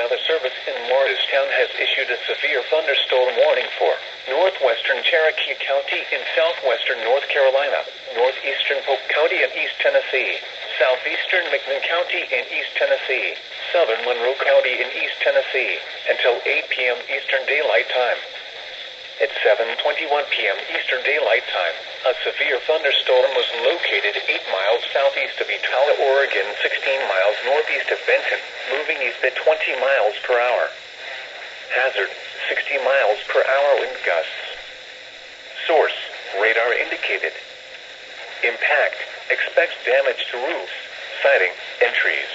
Weather Service in Morristown has issued a severe thunderstorm warning for northwestern Cherokee County in southwestern North Carolina, northeastern Polk County in East Tennessee, southeastern McMinn County in East Tennessee, southern Monroe County in East Tennessee, until 8 p.m. Eastern Daylight Time. At 7:21 p.m. Eastern Daylight Time, a severe thunderstorm was located 8 miles southeast of Etala, Oregon, 16 miles northeast of Benton, moving east at 20 miles per hour. Hazard, 60 miles per hour wind gusts. Source, radar indicated. Impact, expects damage to roofs, siding, and trees.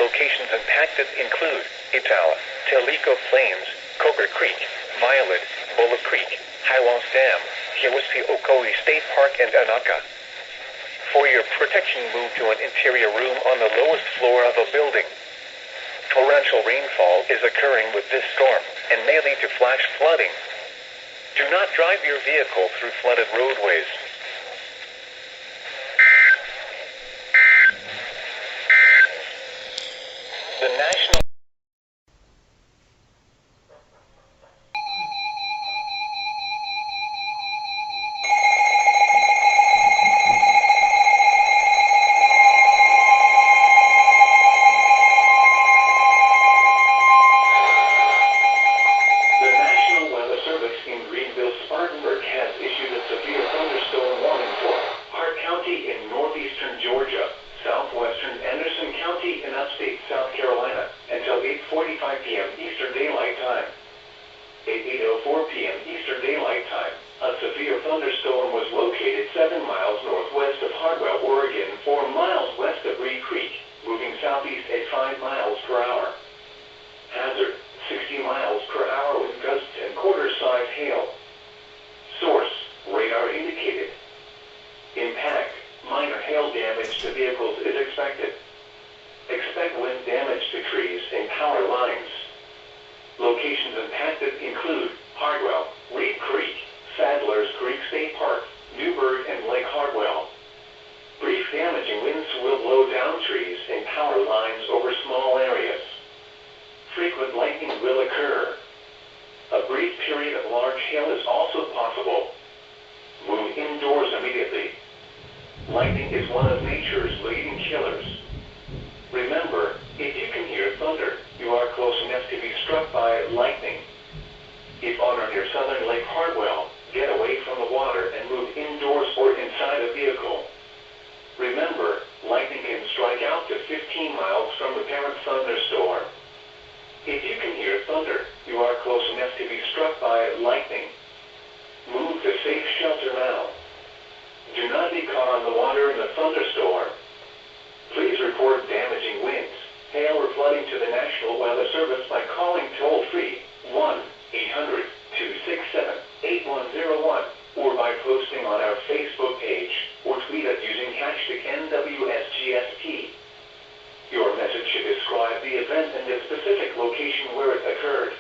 Locations impacted include Etala, Tellico Plains, Coker Creek, Violet, Bullock Creek, Hiawass Dam, Hiwassee-Ocoee State Park, and Anaka. For your protection, move to an interior room on the lowest floor of a building. Torrential rainfall is occurring with this storm and may lead to flash flooding. Do not drive your vehicle through flooded roadways. The National Spartanburg has issued a severe thunderstorm warning for Hart County in northeastern Georgia, southwestern Anderson County in upstate South Carolina, until 8:45 p.m. Eastern Daylight Time. At 8:04 p.m. Eastern Daylight Time, a severe thunderstorm was located 7 miles northwest of Hardwell, Oregon, 4 miles west of Reed Creek, moving southeast at 5 miles per hour. Hazard, 60 miles per hour with gusts and quarter-size hail. Source, radar indicated. Impact, minor hail damage to vehicles is expected. Expect wind damage to trees and power lines. Locations impacted include Hardwell, Reed Creek, Sadler's Creek State Park, Newburgh, and Lake Hardwell. Brief damaging winds will blow down trees and power lines over small areas. Frequent lightning will occur. A brief period of large hail is also possible. Move indoors immediately. Lightning is one of nature's leading killers. Remember, if you can hear thunder, you are close enough to be struck by lightning. If on or near southern Lake Hardwell, get away from the water and move indoors or inside a vehicle. Remember, lightning can strike out to 15 miles from the parent thunderstorm. If you can hear thunder, you are close enough to be struck by lightning. Move to safe shelter now. Do not be caught on the water in a thunderstorm. Please report damaging winds, hail, or flooding to the National Weather Service by calling toll-free 1-800-267-8101 or by posting on our Facebook page or tweet us using #NWSGST. Your message should describe the event and the specific location where it occurred.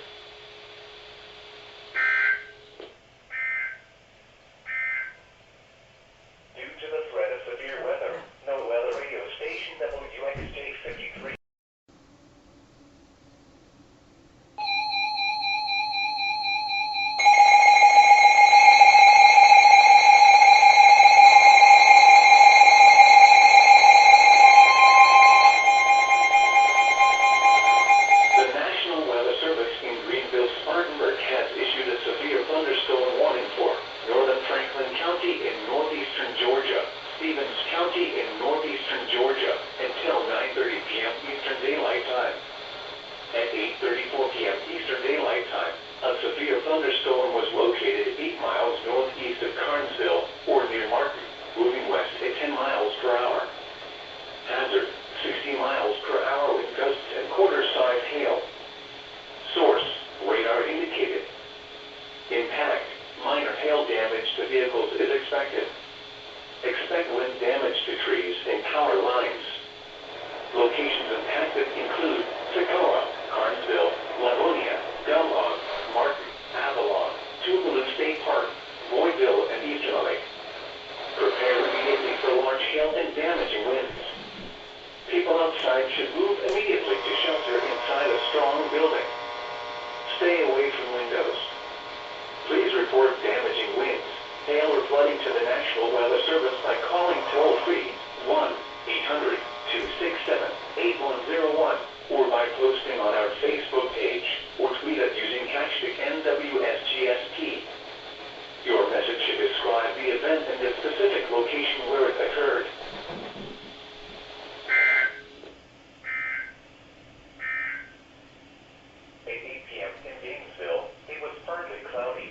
Due to the threat of severe weather, no weather radio station WNYC 53. The National Weather Service in outside should move immediately to shelter inside a strong building. Stay away from windows. Please report damaging winds, hail, or flooding to the National Weather Service by calling toll-free 1-800-267-8101 or by posting on our Facebook page or tweet us using hashtag NWSGST. Your message should describe the event and the specific location where it occurred. At 8 p.m. in Gainesville, it was partly cloudy.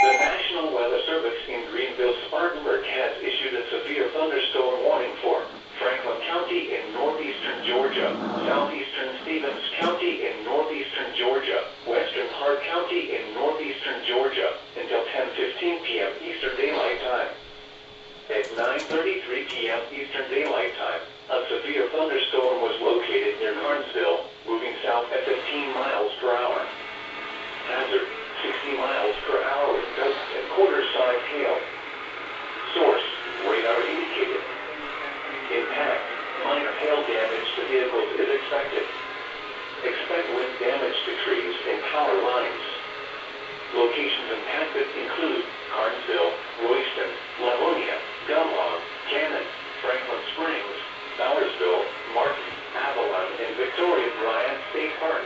The National Weather Service in Greenville-Spartanburg has issued a severe thunderstorm warning for Franklin County in northeastern Georgia, southeastern Stevens County in northeastern Georgia, western Hart County in northeastern Georgia until 10:15 p.m. Eastern Daylight Time. At 9:33 p.m. Eastern Daylight Time, a severe thunderstorm was located near Carnesville, moving south at 15 miles per hour. Hazard, 60 miles per hour with gusts and quarter-size hail. Source, radar indicated. Impact, minor hail damage to vehicles is expected. Expect wind damage to trees and power lines. Locations impacted include Carnesville, Royston, Livonia, Gumlog, Cannon, Franklin Springs, Bowersville, Martin, Avalon, and Victoria Bryant State Park.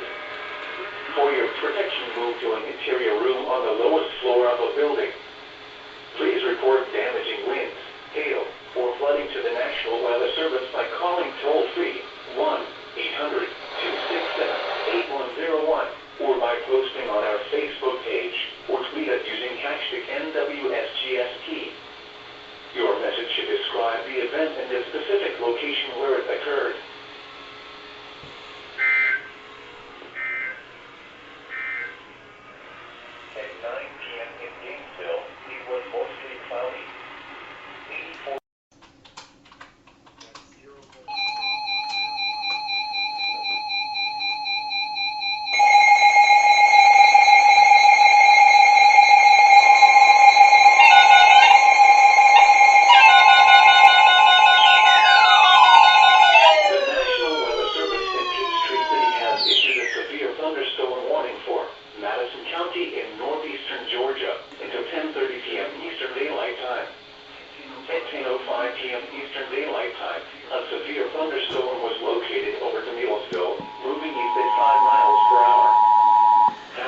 For your protection, move to an interior room on the lowest floor of a building. Please report damaging winds, hail, or flooding to the National Weather Service by calling toll-free 1-800-267-8101 or by posting on our Facebook page or tweet us using hashtag NWSGST. Your message should describe the event and the specific location where it occurred. At 9 p.m. in Gainesville, it was mostly cloudy. 84. The National Weather Service in Peachtree City has issued a severe thunderstorm warning for Madison County in northeastern Georgia until 10:30 p.m. Eastern Daylight Time. At 10:05 p.m. Eastern Daylight Time, a severe thunderstorm was located over Camillsville, moving east at 5 miles per hour.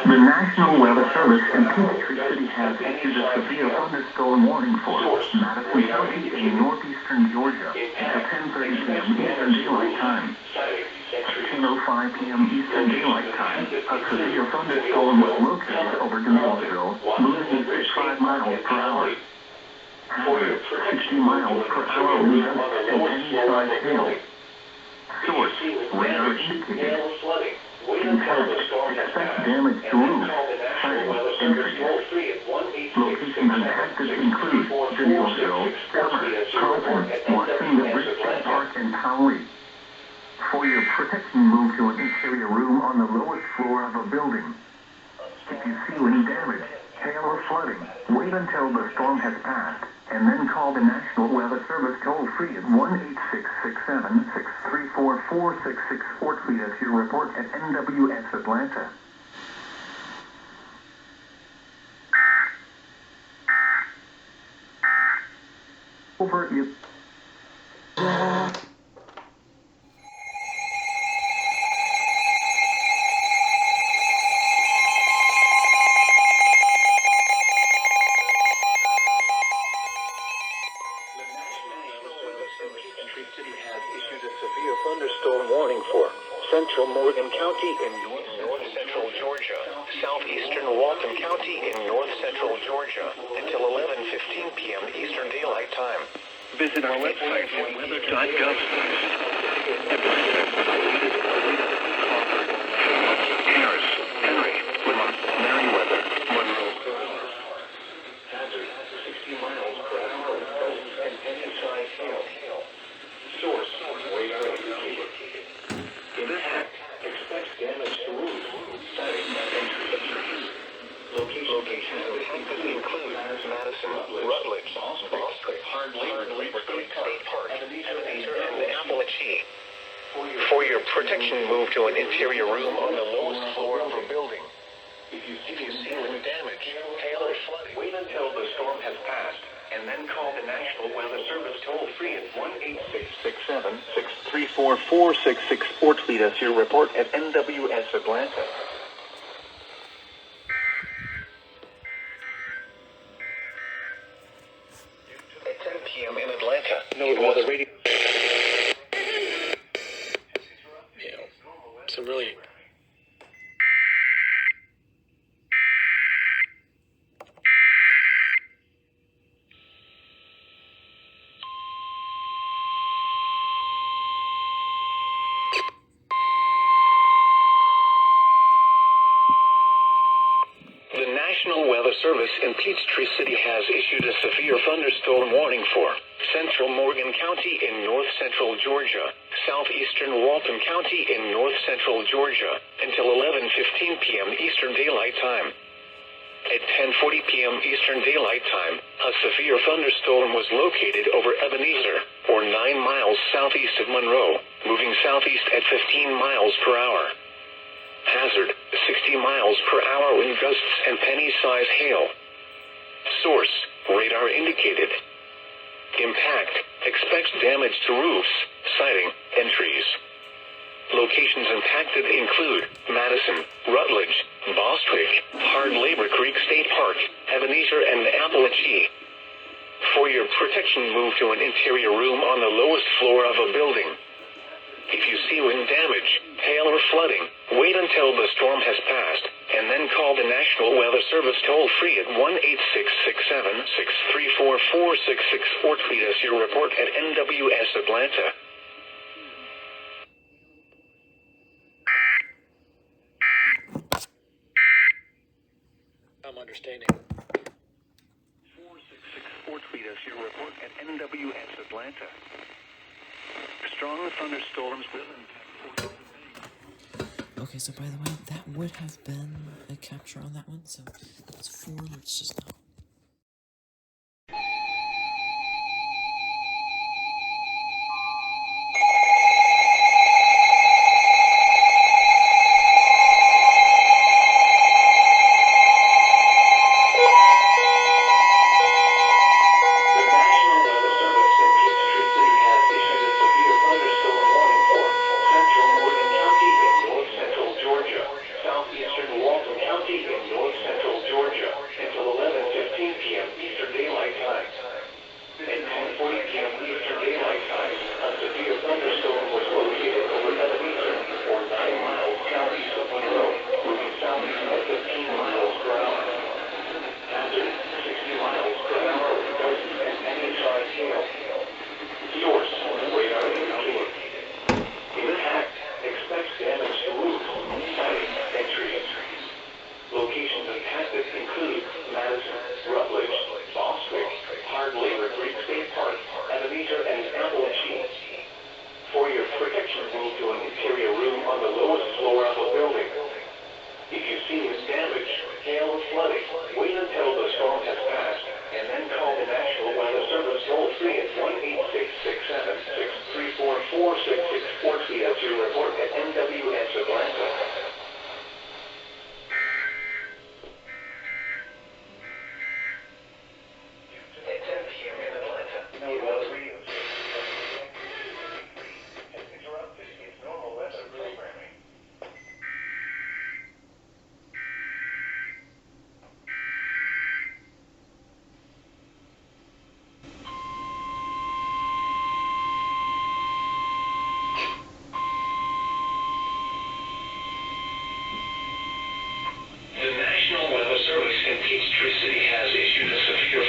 The National Weather Service in Peachtree City has issued a severe thunderstorm warning for Madison County in northeastern Georgia until 10:30 p.m. Eastern Daylight Time. At 10:05 p.m. Eastern Daylight Time, a severe thunderstorm was located over Camillsville, moving east at 5 miles per hour. Hazard, 60 miles per hour wind and heavy-size hail. Source, radar indicated. Impact, expect damage to roofs, siding, and trees. Locations impacted include Jamesville, Summer, Carlton, Watsonville, Richmond Park, and Poway. For your protection, move to an interior room on the lowest floor of a building. If you see any damage, hail, or flooding, wait until the storm has passed, and then call the National Weather Service toll-free at 1-866-7-634-466 or tweet us your report at NWS Atlanta. Over you. City has issued a severe thunderstorm warning for central Morgan County in north central Georgia, southeastern Walton County in north central Georgia until 11:15 p.m. Eastern Daylight Time. Visit our website for weather.gov. Harris, Henry, Plymouth, Merriweather, Locations impacted include Madison, Rutledge, Boswick, Hard Labor Creek State Park, Ebenezer, and Appalachia. For your protection, move to an interior room on the lowest floor of a building. If you see wind damage, hail, or flooding, wait until the storm has passed, and then call the National Weather Service toll-free at 1-866-7-634-466 or tweet us your report at NWS Atlanta. At 10 p.m. in Atlanta, no weather radio. Yeah, so really... The National Weather Service in Peachtree City has issued a severe thunderstorm warning for central Morgan County in north-central Georgia, southeastern Walton County in north-central Georgia, until 11:15 p.m. Eastern Daylight Time. At 10:40 p.m. Eastern Daylight Time, a severe thunderstorm was located over Ebenezer, or 9 miles southeast of Monroe, moving southeast at 15 miles per hour. Hazard, 60 miles per hour wind gusts and penny-size hail. Source, radar indicated. Impact, expect damage to roofs, siding, and trees. Locations impacted include Madison, Rutledge, Bostwick, Hard Labor Creek State Park, Ebenezer, and Appalachia. For your protection, move to an interior room on the lowest floor of a building. If you see wind damage, hail, or flooding, wait until the storm has passed, and then call the National Weather Service toll-free at 1-866-7-634-466 or tweet us your report at NWS Atlanta. I'm understanding. 466 or tweet us your report at NWS Atlanta. Strong thunderstorms will impact. Okay, so by the way, that would have been a capture on that one, so that's 4, let's just know. The National Weather Service in Peachtree City has issued a severe